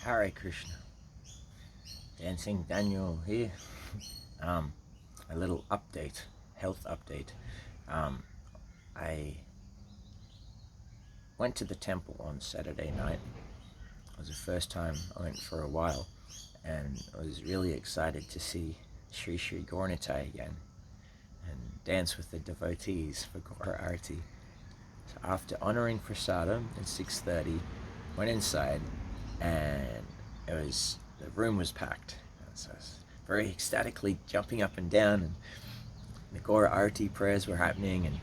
Hare Krishna. Dancing Daniel here. A little update, health update. I went to the temple on Saturday night. It was the first time I went for a while, and I was really excited to see Sri Gaurnitai again and dance with the devotees for Gaura Arati. So after honoring Prasadam at 6:30, went inside, and the room was packed. So I was very ecstatically jumping up and down, and the Gaura Arati prayers were happening, and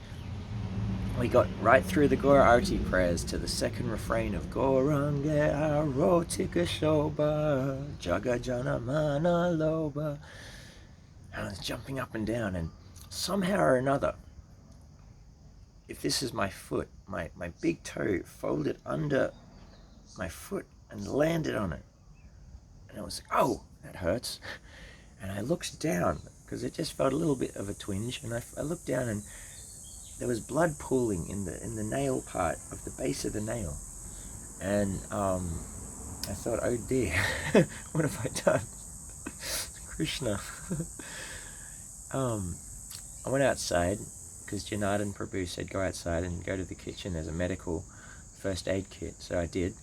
we got right through the Gaura Arati prayers to the second refrain of Gaurange Arotika Shobha Jaga Jana Mana Loba. And I was jumping up and down, and somehow or another, if this is my foot, my big toe folded under my foot and landed on it. And I was like, oh, that hurts. And I looked down, because it just felt a little bit of a twinge, and I looked down, and there was blood pooling in the nail part of the base of the nail. And I thought, oh dear, what have I done? Krishna. I went outside, because Janardhan Prabhu said go outside and go to the kitchen. There's a medical first aid kit, so I did.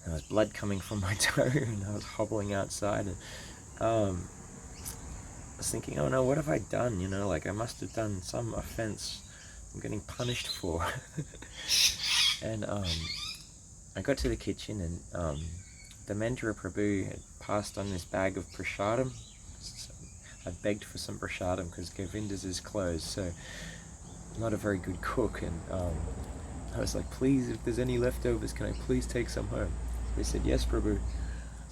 And there was blood coming from my toe, and I was hobbling outside, and I was thinking, oh no, what have I done? You know, like I must have done some offense I'm getting punished for. And I got to the kitchen, and Dharmendra Prabhu had passed on this bag of prasadam. So I begged for some prasadam because Govinda's is closed, so I'm not a very good cook, and I was like, please, if there's any leftovers, can I please take some home? They said, yes, Prabhu.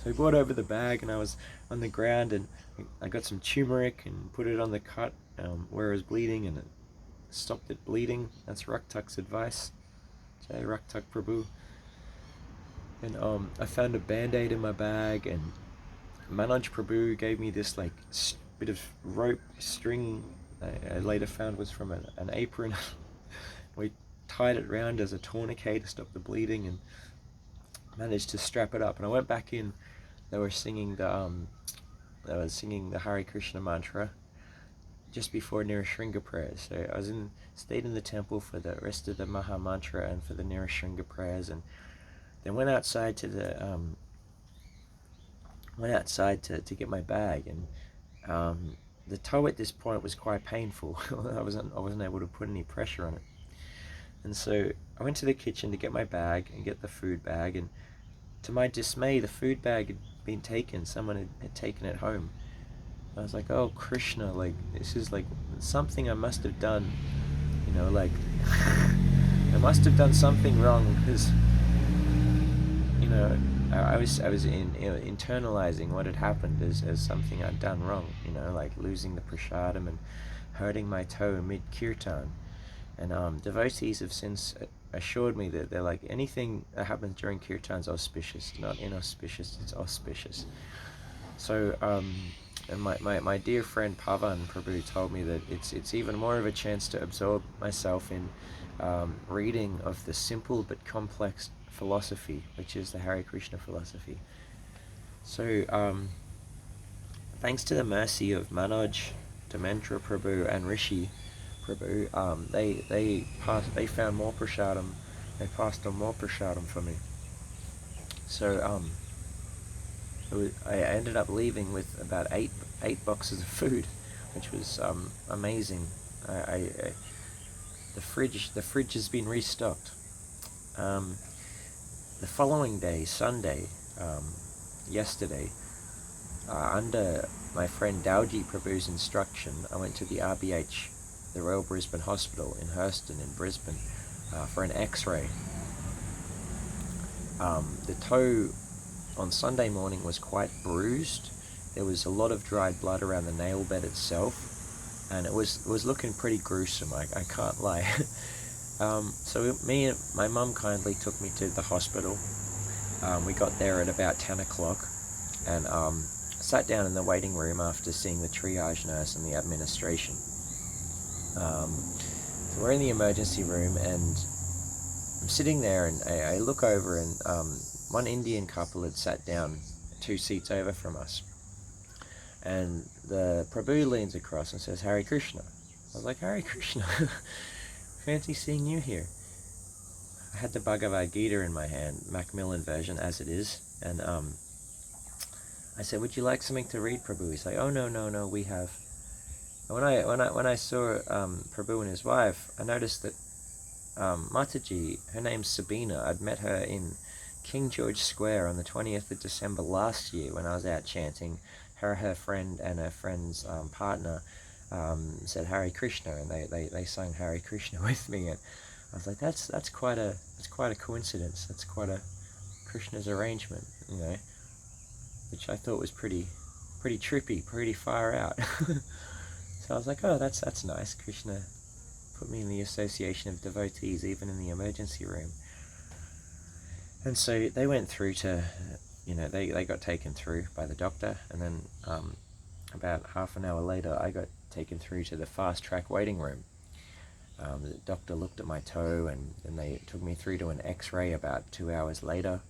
So I brought over the bag, and I was on the ground, and I got some turmeric and put it on the cut where it was bleeding, and it stopped it bleeding. That's Raktak's advice. Jai Raktak Prabhu. And I found a band-aid in my bag, and Manoj Prabhu gave me this like bit of rope string I later found was from an apron. We tied it round as a tourniquet to stop the bleeding, and managed to strap it up. And I went back in. They were singing the Hare Krishna mantra just before Nirashringa prayers. So I stayed in the temple for the rest of the Maha Mantra and for the Nirashringa prayers, and then went outside to get my bag, and the toe at this point was quite painful. I wasn't able to put any pressure on it, and so I went to the kitchen to get my bag and get the food bag, and to my dismay, the food bag had been taken. Someone had taken it home. I was like, oh, Krishna, like, this is like something I must have done, you know, like, I must have done something wrong, because, you know, I was internalizing what had happened as something I'd done wrong, you know, like losing the prasadam and hurting my toe mid-kirtan. And devotees have since assured me that they're like, anything that happens during kirtan's auspicious, not inauspicious, it's auspicious. So, and my dear friend Pavan Prabhu told me that it's even more of a chance to absorb myself in reading of the simple but complex philosophy, which is the Hare Krishna philosophy. So, thanks to the mercy of Manoj, Dharmendra Prabhu, and Rishi Prabhu, they found more prasadam. They passed on more prasadam for me. So I ended up leaving with about eight boxes of food, which was amazing. The fridge has been restocked. The following day, Sunday, yesterday, under my friend Dowji Prabhu's instruction, I went to the RBH, the Royal Brisbane Hospital in Hurston in Brisbane, for an X-ray. The toe on Sunday morning was quite bruised. There was a lot of dried blood around the nail bed itself, and it was looking pretty gruesome, I can't lie. So me and my mum kindly took me to the hospital. We got there at about 10 o'clock, and sat down in the waiting room after seeing the triage nurse and the administration. So we're in the emergency room, and I'm sitting there, and I look over, and one Indian couple had sat down 2 seats over from us, and the Prabhu leans across and says, "Hare Krishna." I was like, "Hare Krishna, fancy seeing you here." I had the Bhagavad Gita in my hand, Macmillan version as it is, and I said, "Would you like something to read, Prabhu?" He's like, "Oh no, we have." And when I saw Prabhu and his wife, I noticed that Mataji, her name's Sabina. I'd met her in King George Square on the 20th of December last year when I was out chanting. Her friend and her friend's partner said Hare Krishna, and they sang Hare Krishna with me, and I was like, that's quite a coincidence. That's quite a Krishna's arrangement, which I thought was pretty trippy, pretty far out. So I was like, oh, that's nice. Krishna put me in the association of devotees, even in the emergency room. And so they went through to, they got taken through by the doctor, and then about half an hour later, I got taken through to the fast track waiting room. The doctor looked at my toe, and then they took me through to an x-ray about 2 hours later.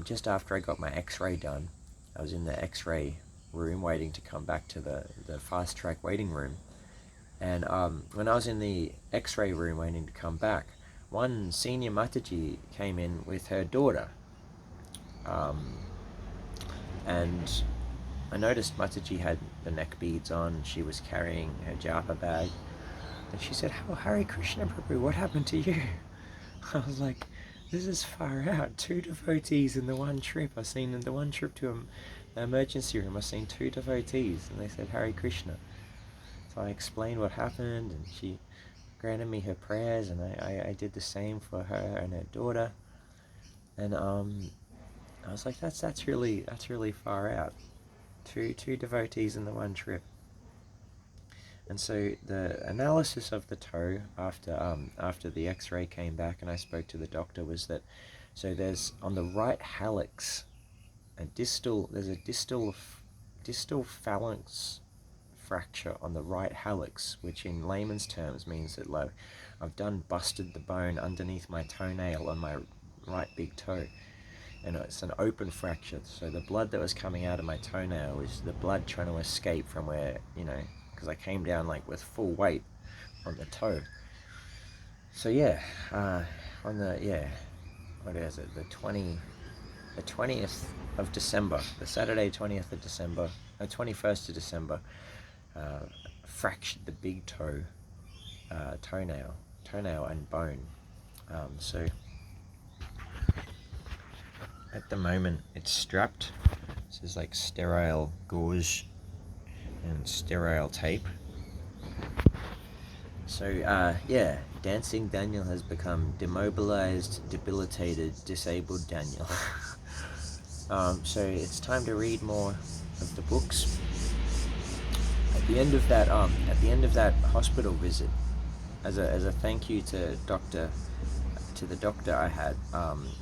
Just after I got my x-ray done, I was in the x-ray room waiting to come back to the fast track waiting room. And when I was in the x-ray room waiting to come back, one senior Mataji came in with her daughter. And I noticed Mataji had the neck beads on, she was carrying her japa bag. And she said, "Oh, Hare Krishna, Prabhu, what happened to you?" I was like, this is far out. 2 devotees in the one trip. I seen in the one trip to the emergency room, I seen 2 devotees, and they said Hare Krishna. So I explained what happened, and she granted me her prayers, and I did the same for her and her daughter. And I was like, that's really far out. Two devotees in the one trip. And so the analysis of the toe after the x-ray came back and I spoke to the doctor was that, so there's on the right hallux there's a distal phalanx fracture on the right hallux, which in layman's terms means that I've busted the bone underneath my toenail on my right big toe, and it's an open fracture. So the blood that was coming out of my toenail was the blood trying to escape from where, because I came down with full weight on the toe. So on the what is it, the 20th of December, the Saturday 20th of December, 21st of December, fractured the big toenail and bone. So at the moment it's strapped. This is like sterile gauze and sterile tape. So Dancing Daniel has become demobilized, debilitated, disabled Daniel. So it's time to read more of the books. At the end of that hospital visit, as a thank you to the doctor I had,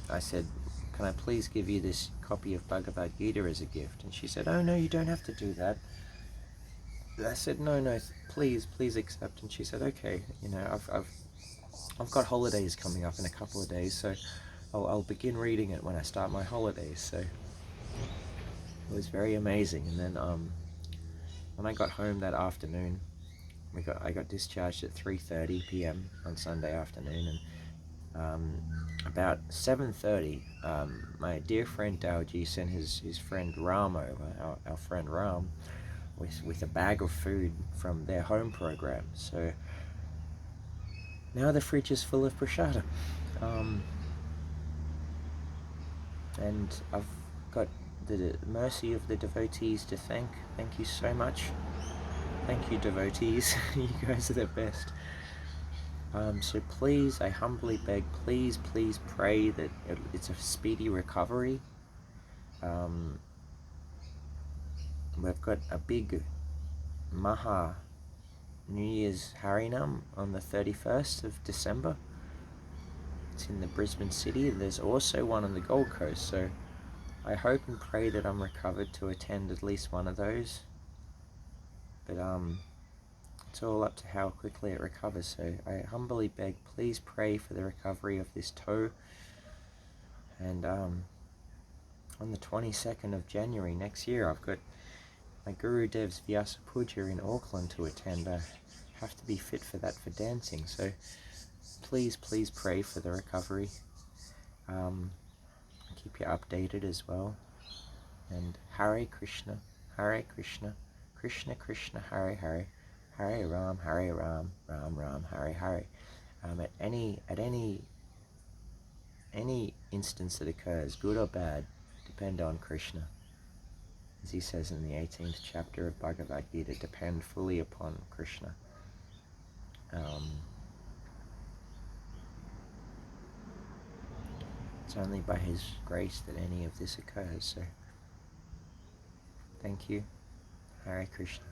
I said, "Can I please give you this copy of Bhagavad Gita as a gift?" And she said, "Oh no, you don't have to do that." I said, "No, please accept." And she said, "Okay, I've got holidays coming up in a couple of days, so I'll begin reading it when I start my holidays." So it was very amazing. And then when I got home that afternoon, I got discharged at 3:30 p.m. on Sunday afternoon, and about 7:30, my dear friend Dowji sent his friend Ramo, our friend Ram, with a bag of food from their home program. So now the fridge is full of prasadam, and I've got the mercy of the devotees to thank. Thank you so much. Thank you, devotees. You guys are the best. So please, I humbly beg, please pray that it's a speedy recovery. We've got a big Maha New Year's Harinam on the 31st of December. It's in the Brisbane city, and there's also one on the Gold Coast, so I hope and pray that I'm recovered to attend at least one of those. But it's all up to how quickly it recovers, so I humbly beg, please pray for the recovery of this toe. And on the 22nd of January next year, I've got my Guru Dev's Vyasa Puja in Auckland to attend. I have to be fit for that for dancing, so please pray for the recovery. I'll keep you updated as well. And Hare Krishna, Krishna Krishna, Hare Hare, Hare Ram, Ram Ram, Hare Hare. At any instance that occurs, good or bad, depend on Krishna. As he says in the 18th chapter of Bhagavad Gita, depend fully upon Krishna. It's only by his grace that any of this occurs, so thank you. Hare Krishna.